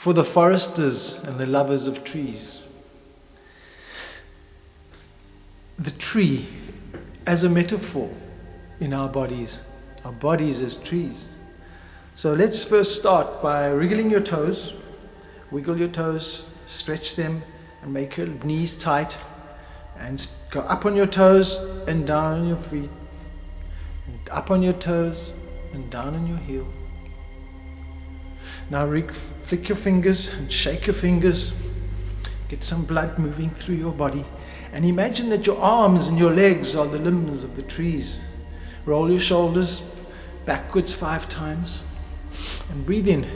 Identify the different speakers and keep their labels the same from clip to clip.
Speaker 1: for the foresters and the lovers of trees. The tree as a metaphor in our bodies as trees. So let's first start by wriggling your toes. Wiggle your toes, stretch them, and make your knees tight. And go up on your toes and down on your feet. And up on your toes and down on your heels. Now flick your fingers and shake your fingers. Get some blood moving through your body. And imagine that your arms and your legs are the limbs of the trees. Roll your shoulders backwards 5 times. And breathe in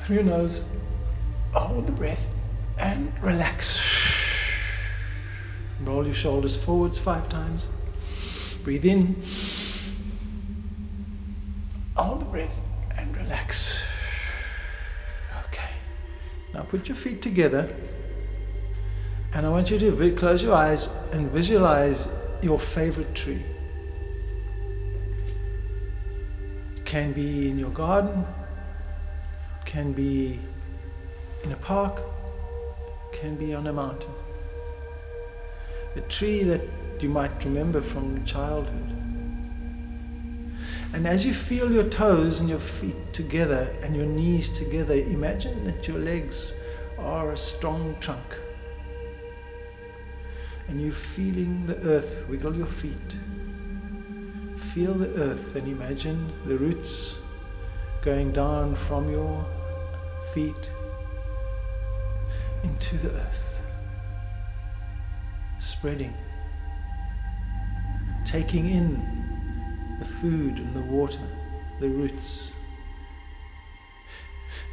Speaker 1: through your nose. Hold the breath and relax. Roll your shoulders forwards 5 times. Breathe in. Hold the breath and relax. Okay. Now put your feet together. And I want you to close your eyes and visualize your favorite tree. It can be in your garden. It can be in a park. It can be on a mountain. A tree that you might remember from childhood. And as you feel your toes and your feet together and your knees together, imagine that your legs are a strong trunk. And you're feeling the earth. Wiggle your feet. Feel the earth and imagine the roots going down from your feet into the earth. Spreading. Taking in the food and the water, the roots.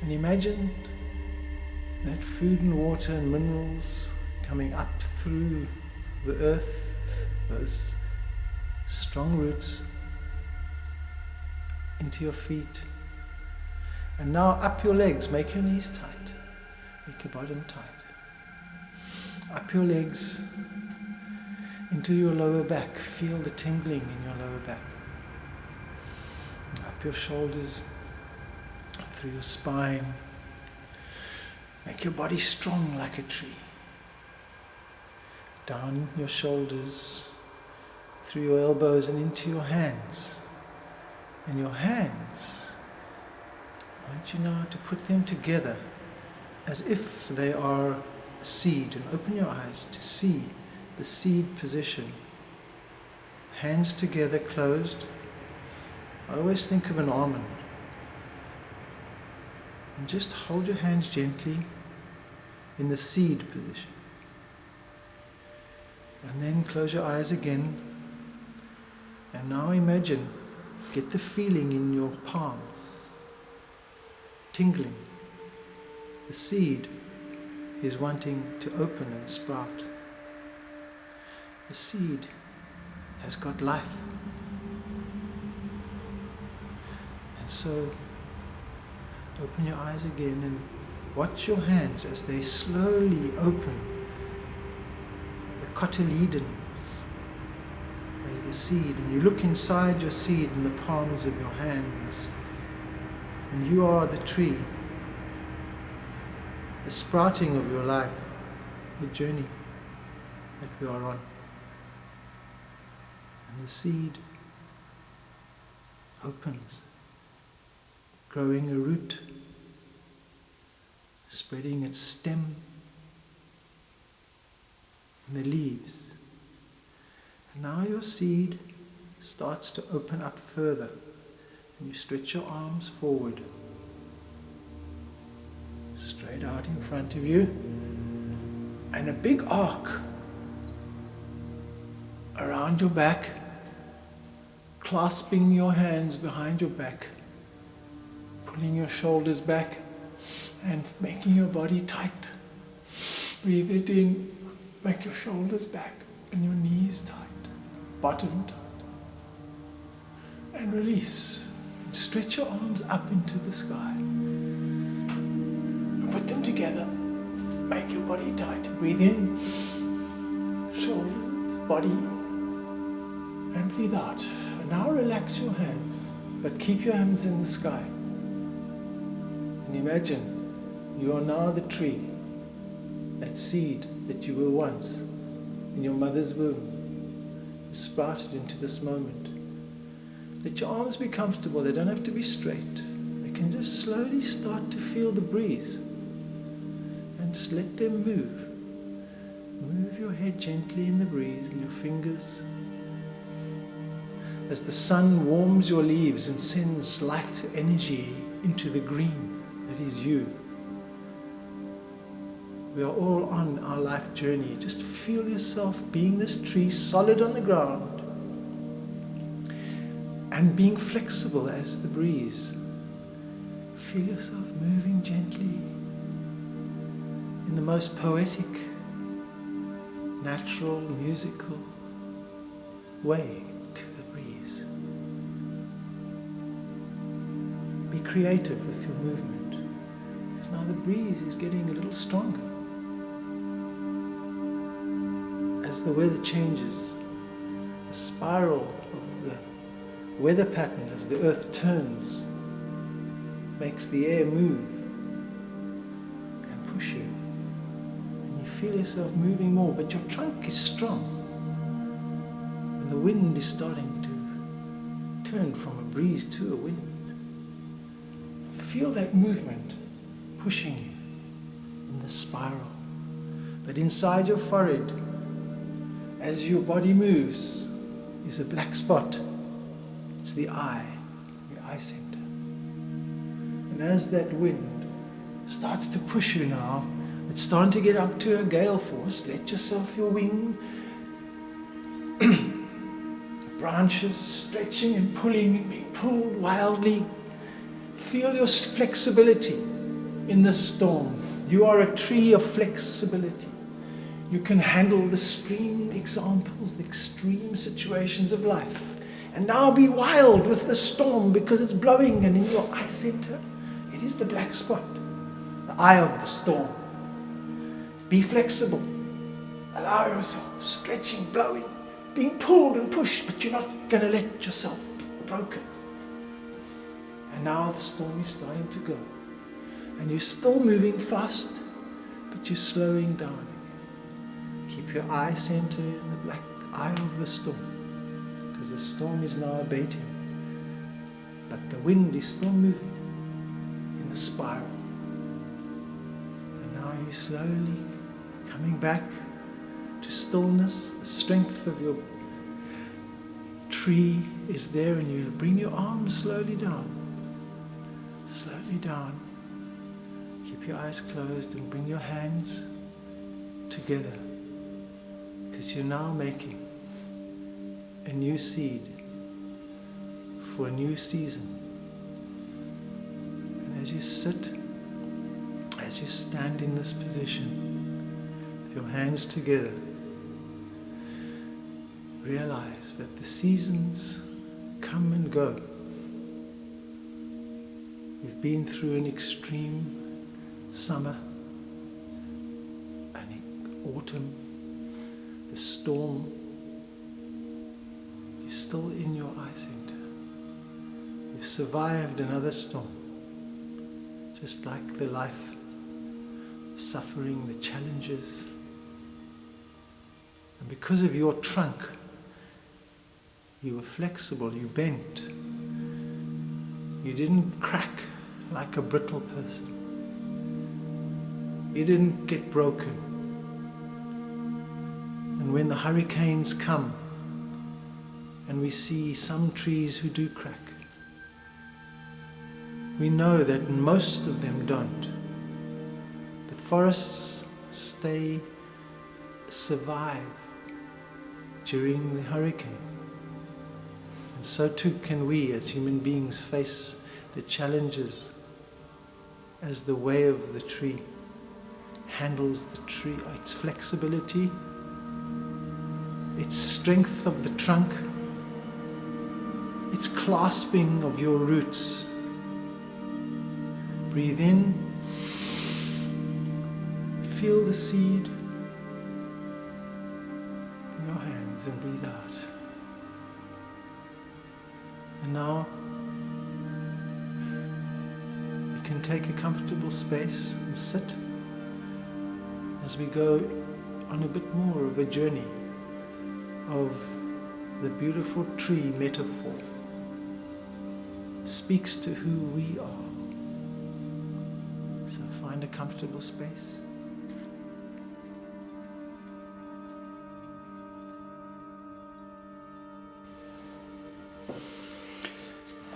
Speaker 1: And imagine that food and water and minerals coming up through the earth, those strong roots, into your feet. And now up your legs, make your knees tight, make your bottom tight. Up your legs into your lower back, feel the tingling in your lower back. Up your shoulders, up through your spine. Make your body strong like a tree. Down your shoulders, through your elbows and into your hands. And your hands, I want you now to put them together as if they are a seed. And open your eyes to see the seed position. Hands together, closed. I always think of an almond. And just hold your hands gently in the seed position. And then close your eyes again. And now imagine, get the feeling in your palms. Tingling. The seed is wanting to open and sprout. The seed has got life. And so, open your eyes again and watch your hands as they slowly open the cotyledons of the seed. And you look inside your seed in the palms of your hands. And you are the tree, the sprouting of your life, the journey that we are on. And the seed opens, growing a root, spreading its stem and the leaves. And now your seed starts to open up further, and you stretch your arms forward, straight out in front of you, and a big arc around your back, clasping your hands behind your back, pulling your shoulders back and making your body tight. Breathe it in, make your shoulders back and your knees tight, bottom tight. And release. Stretch your arms up into the sky. And put them together. Make your body tight. Breathe in, shoulders, body, and breathe out. And now relax your hands, but keep your hands in the sky. And And imagine you are now the tree, that seed that you were once in your mother's womb, is sprouted into this moment. Let your arms be comfortable. They don't have to be straight. They can just slowly start to feel the breeze. And just let them move. Move your head gently in the breeze and your fingers. As the sun warms your leaves and sends life energy into the green that is you. We are all on our life journey. Just feel yourself being this tree, solid on the ground, and being flexible as the breeze. Feel yourself moving gently in the most poetic, natural, musical way to the breeze. Be creative with your movement, because now the breeze is getting a little stronger. As the weather changes, the spiral of the weather pattern as the earth turns makes the air move and push you. And you feel yourself moving more, but your trunk is strong. And the wind is starting to turn from a breeze to a wind. Feel that movement pushing you in the spiral. But inside your forehead, as your body moves, is a black spot. It's the eye, your eye center. And as that wind starts to push you now, it's starting to get up to a gale force. Let yourself, your wing, branches stretching and pulling and being pulled wildly. Feel your flexibility in this storm. You are a tree of flexibility. You can handle the extreme examples, the extreme situations of life. And now be wild with the storm because it's blowing, and in your eye center, it is the black spot, the eye of the storm. Be flexible. Allow yourself stretching, blowing, being pulled and pushed, but you're not going to let yourself be broken. And now the storm is starting to go. And you're still moving fast, but you're slowing down. Keep your eye center in the black eye of the storm, because the storm is now abating, but the wind is still moving in the spiral. And now you're slowly coming back to stillness. The strength of your tree is there, and you bring your arms slowly down. Slowly down. Keep your eyes closed and bring your hands together, because you're now making a new seed for a new season. And as you sit, as you stand in this position with your hands together, realize that the seasons come and go. We've been through an extreme summer, an autumn, the storm. You're still in your eye center. You've survived another storm, just like the life, the suffering, the challenges. And because of your trunk, you were flexible, you bent. You didn't crack like a brittle person. You didn't get broken. And when the hurricanes come, and we see some trees who do crack, we know that most of them don't. The forests survive during the hurricane. And so too can we as human beings face the challenges as the way of the tree handles the tree, its flexibility, its strength of the trunk, its clasping of your roots. Breathe in, feel the seed in your hands and breathe out. And now you can can take a comfortable space and sit as we go on a bit more of a journey of the beautiful tree metaphor. Speaks to who we are. So find a comfortable space.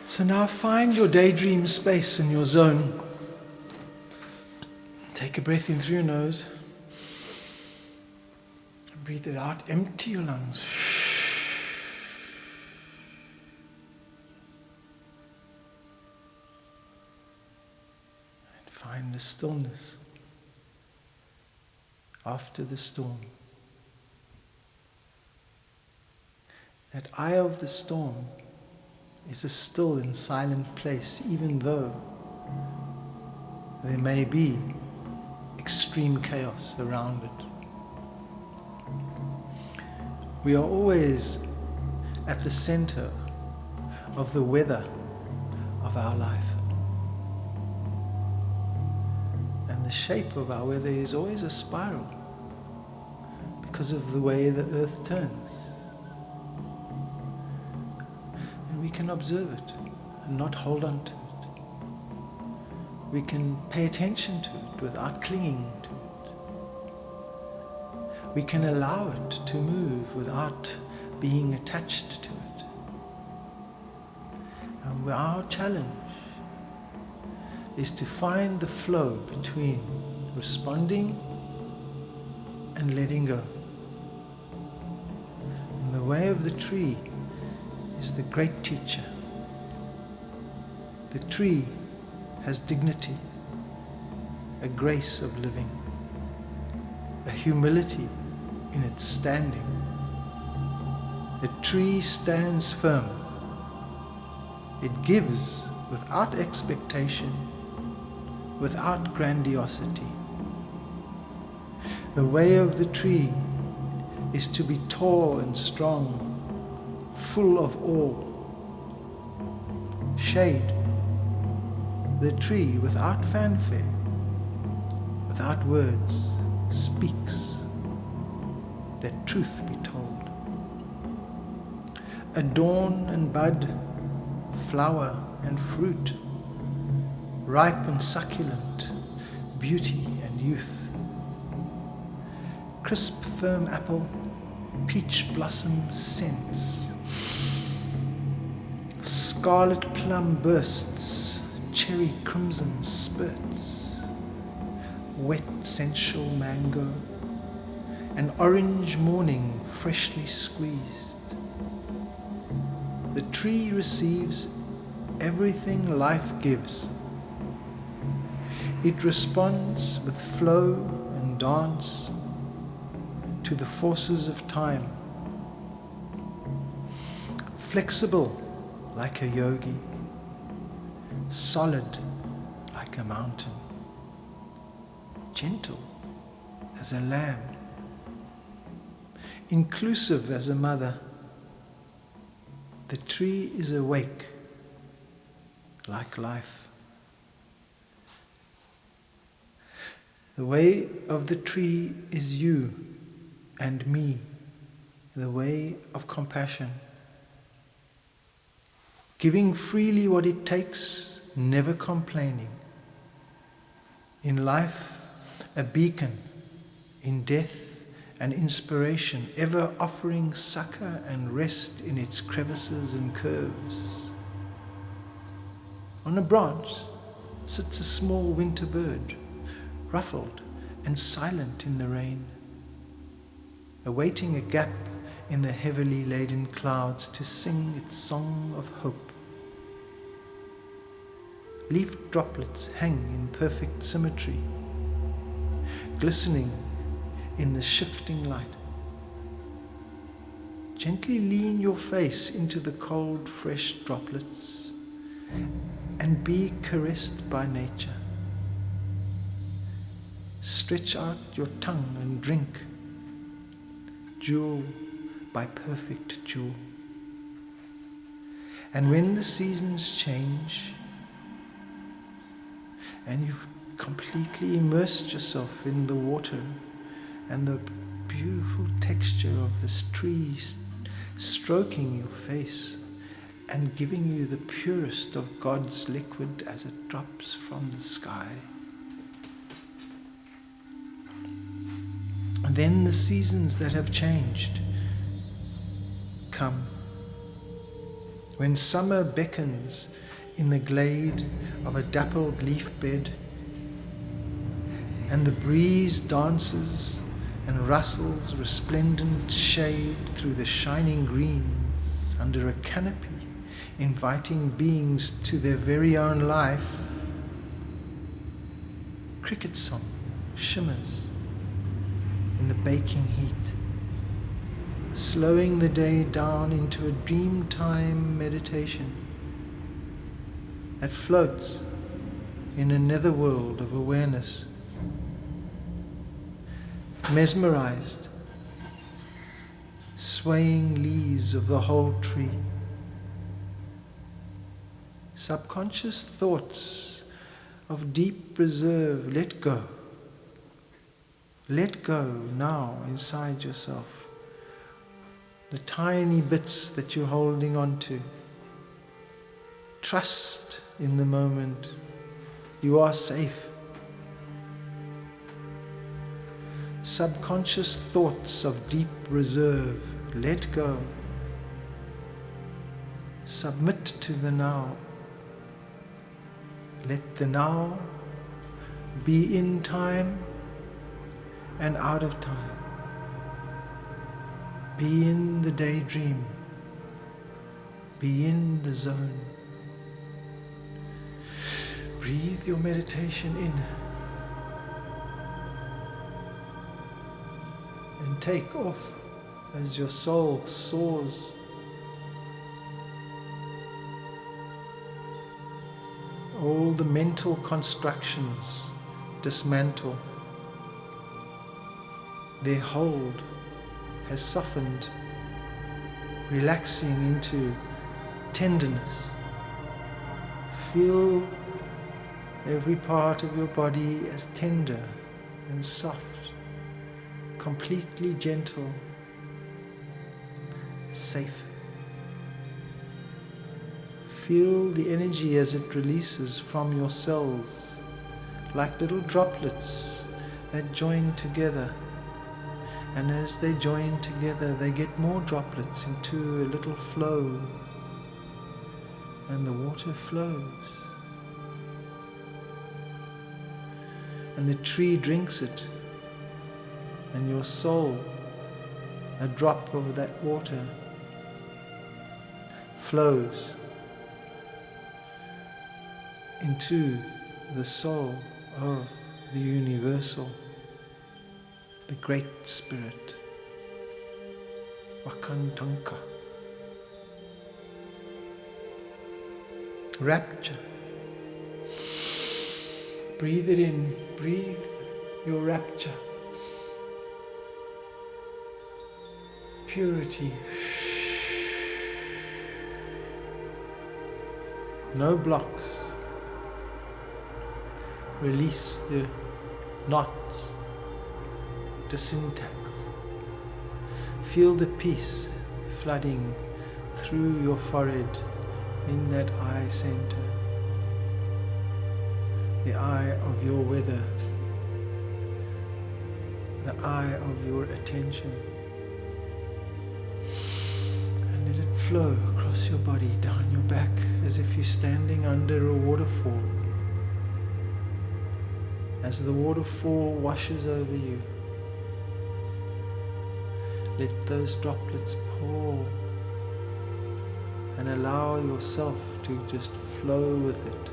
Speaker 1: So now find your daydream space in your zone. Take a breath in through your nose. Breathe it out. Empty your lungs. And find the stillness after the storm. That eye of the storm is a still and silent place, even though there may be extreme chaos around it. We are always at the center of the weather of our life. And the shape of our weather is always a spiral because of the way the earth turns. And we can observe it and not hold on to it. We can pay attention to it without clinging to it. We can allow it to move without being attached to it. And our challenge is to find the flow between responding and letting go. And the way of the tree is the great teacher. The tree has dignity, a grace of living, a humility in its standing. The tree stands firm. It gives without expectation, without grandiosity. The way of the tree is to be tall and strong, full of awe. Shade. The tree, without fanfare, without words, speaks that truth be told. Adorn and bud, flower and fruit, ripe and succulent, beauty and youth. Crisp, firm apple, peach blossom scents. Scarlet plum bursts, cherry crimson spurts. Wet sensual mango, an orange morning freshly squeezed. The tree receives everything life gives. It responds with flow and dance to the forces of time. Flexible like a yogi, solid like a mountain, gentle as a lamb, inclusive as a mother. The tree is awake like life. The way of the tree is you and me, the way of compassion. Giving freely what it takes, never complaining. In life, a beacon. In death, an inspiration, ever offering succor and rest in its crevices and curves. On a branch sits a small winter bird, ruffled and silent in the rain, awaiting a gap in the heavily laden clouds to sing its song of hope. Leaf droplets hang in perfect symmetry, glistening in the shifting light. Gently lean your face into the cold, fresh droplets and be caressed by nature. Stretch out your tongue and drink, jewel by perfect jewel. And when the seasons change and you've completely immersed yourself in the water and the beautiful texture of this tree stroking your face and giving you the purest of God's liquid as it drops from the sky. And then the seasons that have changed come. When summer beckons in the glade of a dappled leaf bed, and the breeze dances and rustles resplendent shade through the shining greens under a canopy, inviting beings to their very own life, cricket song shimmers in the baking heat, slowing the day down into a dreamtime meditation that floats in a netherworld of awareness. Mesmerized, swaying leaves of the whole tree. Subconscious thoughts of deep reserve let go. Let go now inside yourself. The tiny bits that you're holding on to. Trust in the moment. You are safe. Subconscious thoughts of deep reserve, let go. Submit to the now. Let the now be in time and out of time. Be in the daydream. Be in the zone. Breathe your meditation in. And take off as your soul soars. All the mental constructions dismantle. Their hold has softened, relaxing into tenderness. Feel every part of your body as tender and soft. Completely gentle, safe. Feel the energy as it releases from your cells, like little droplets that join together. And as they join together, they get more droplets into a little flow, and the water flows. And the tree drinks it. And your soul, a drop of that water, flows into the soul of the universal, the Great Spirit, Wakantanka. Rapture. Breathe it in, breathe your rapture. Purity. No blocks. Release the knots. Disentangle. Feel the peace flooding through your forehead in that eye center. The eye of your weather. The eye of your attention. Let it flow across your body, down your back, as if you're standing under a waterfall. As the waterfall washes over you, let those droplets pour and allow yourself to just flow with it.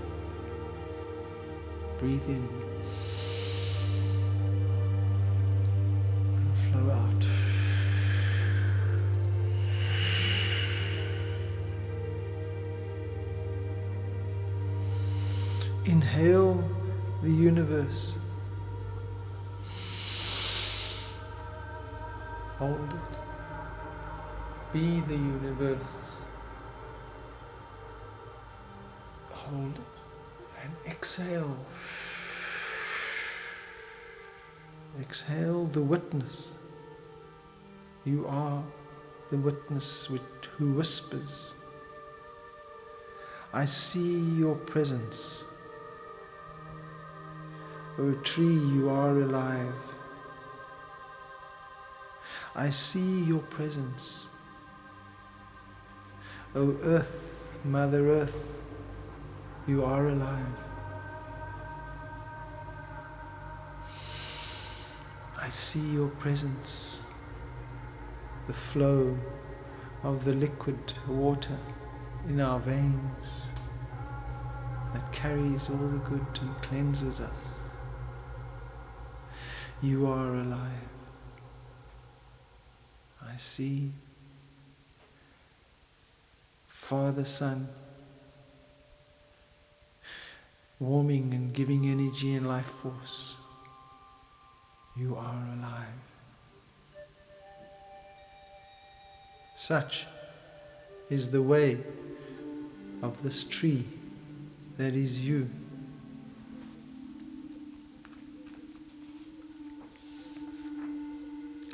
Speaker 1: Breathe in and flow out. Inhale the universe. Hold it. Be the universe. Hold it and exhale. Exhale the witness. You are the witness who whispers. I see your presence. O tree, you are alive. I see your presence. O earth, Mother Earth, you are alive. I see your presence, the flow of the liquid water in our veins that carries all the good and cleanses us. You are alive. I see Father, Son, warming and giving energy and life force. You are alive. Such is the way of this tree that is you.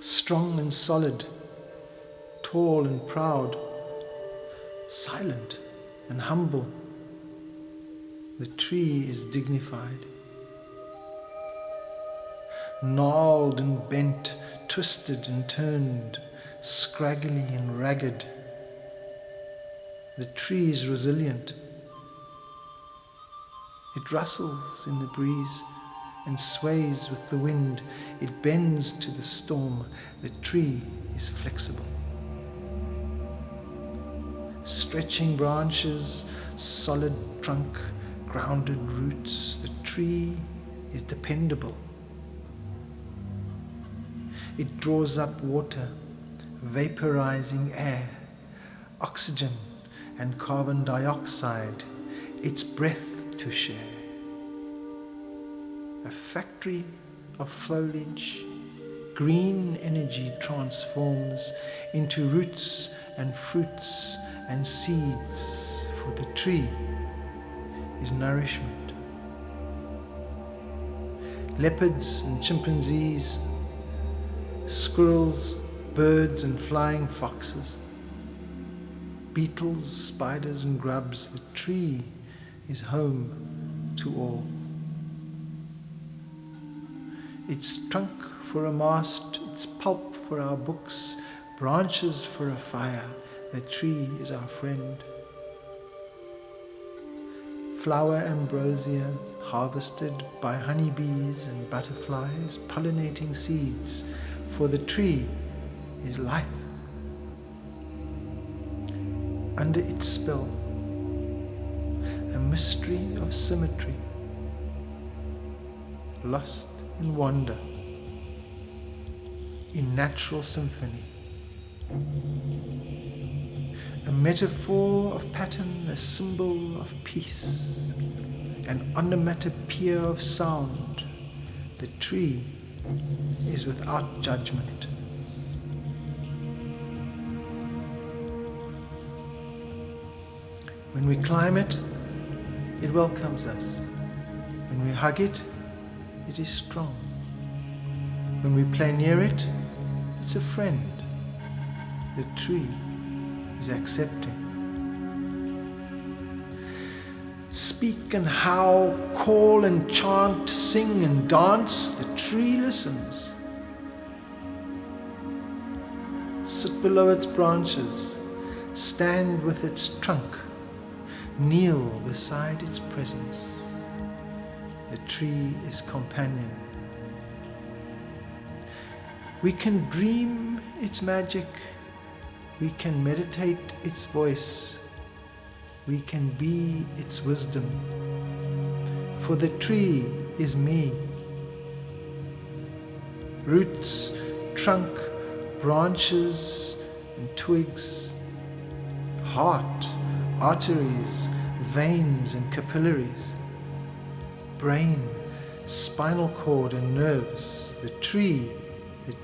Speaker 1: Strong and solid, tall and proud, silent and humble. The tree is dignified. Gnarled and bent, twisted and turned, scraggly and ragged. The tree is resilient. It rustles in the breeze and sways with the wind. It bends to the storm. The tree is flexible. Stretching branches, solid trunk, grounded roots. The tree is dependable. It draws up water, vaporizing air, oxygen and carbon dioxide, its breath to share. A factory of foliage, green energy transforms into roots and fruits and seeds, for the tree is nourishment. Leopards and chimpanzees, squirrels, birds and flying foxes, beetles, spiders and grubs, the tree is home to all. Its trunk for a mast, its pulp for our books, branches for a fire, the tree is our friend. Flower ambrosia harvested by honeybees and butterflies, pollinating seeds, for the tree is life. Under its spell, a mystery of symmetry, lost in wonder, in natural symphony. A metaphor of pattern, a symbol of peace, an onomatopoeia of sound. The tree is without judgment. When we climb it, it welcomes us. When we hug it, it is strong. When we play near it, it's a friend. The tree is accepting. Speak and howl, call and chant, sing and dance, the tree listens. Sit below its branches, stand with its trunk, kneel beside its presence. The tree is companion. We can dream its magic, we can meditate its voice, we can be its wisdom, for the tree is me. Roots, trunk, branches and twigs, heart, arteries, veins and capillaries, brain, spinal cord and nerves, the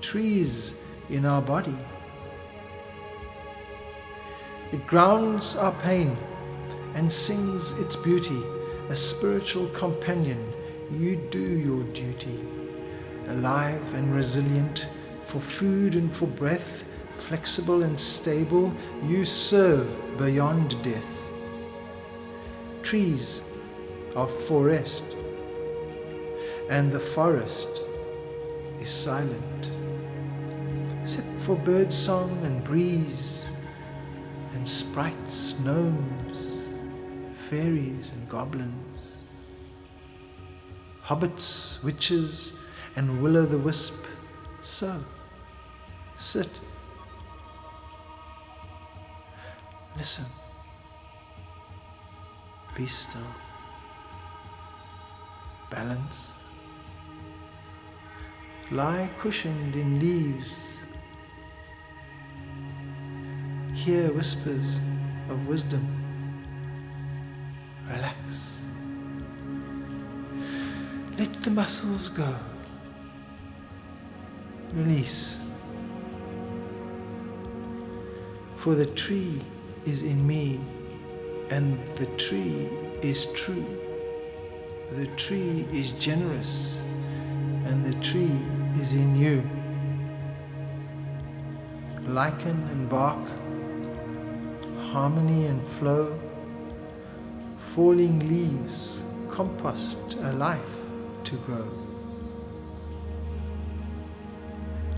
Speaker 1: trees in our body. It grounds our pain and sings its beauty, a spiritual companion. You do your duty. alive and resilient, for food and for breath, flexible and stable, you serve beyond death. Trees are for rest, and the forest is silent, except for bird song and breeze, and sprites, gnomes, fairies and goblins, hobbits, witches, and will-o'-the-wisp. So, sit, listen, be still, balance, lie cushioned in leaves, hear whispers of wisdom, relax. Let the muscles go. Release. For the tree is in me, and the tree is true. The tree is generous, and the tree is in you. Lichen and bark, harmony and flow, falling leaves, compost a life to grow.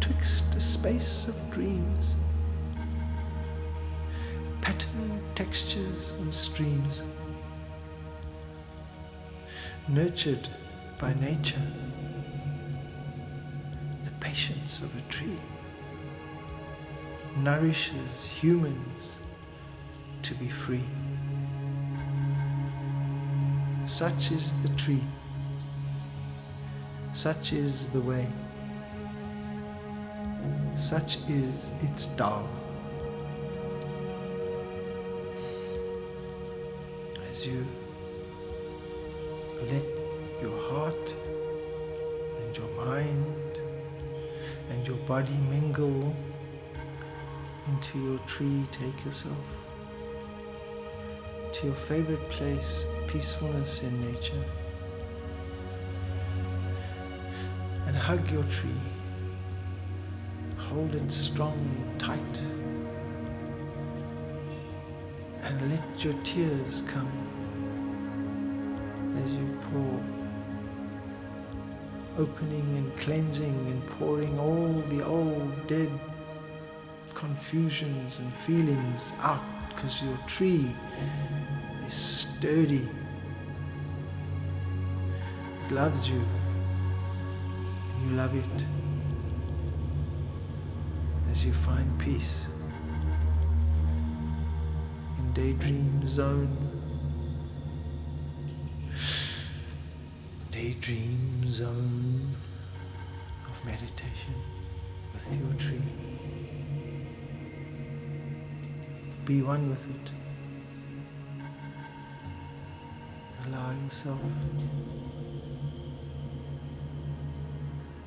Speaker 1: Twixt a space of dreams, pattern, textures and streams, nurtured by nature, the patience of a tree nourishes humans to be free. Such is the tree, such is the way, such is its Tao. As you let your heart and your mind and your body mingle into your tree, take yourself to your favorite place of peacefulness in nature and hug your tree. Hold it strong and tight and let your tears come as you pour, opening and cleansing and pouring all the old dead confusions and feelings out, because your tree is sturdy. It loves you and you love it. As you find peace in daydream zone, daydream zone of meditation with your tree. Be one with it. Allow yourself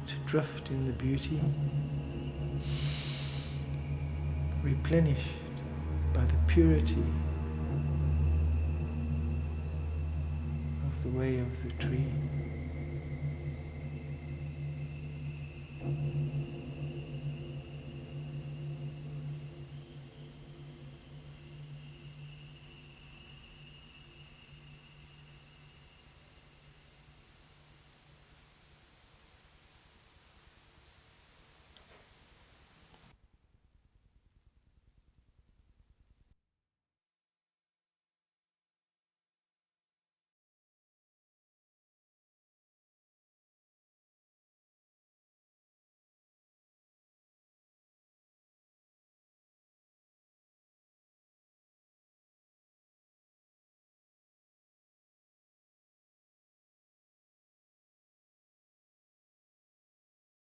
Speaker 1: to drift in the beauty, replenished by the purity of the way of the tree.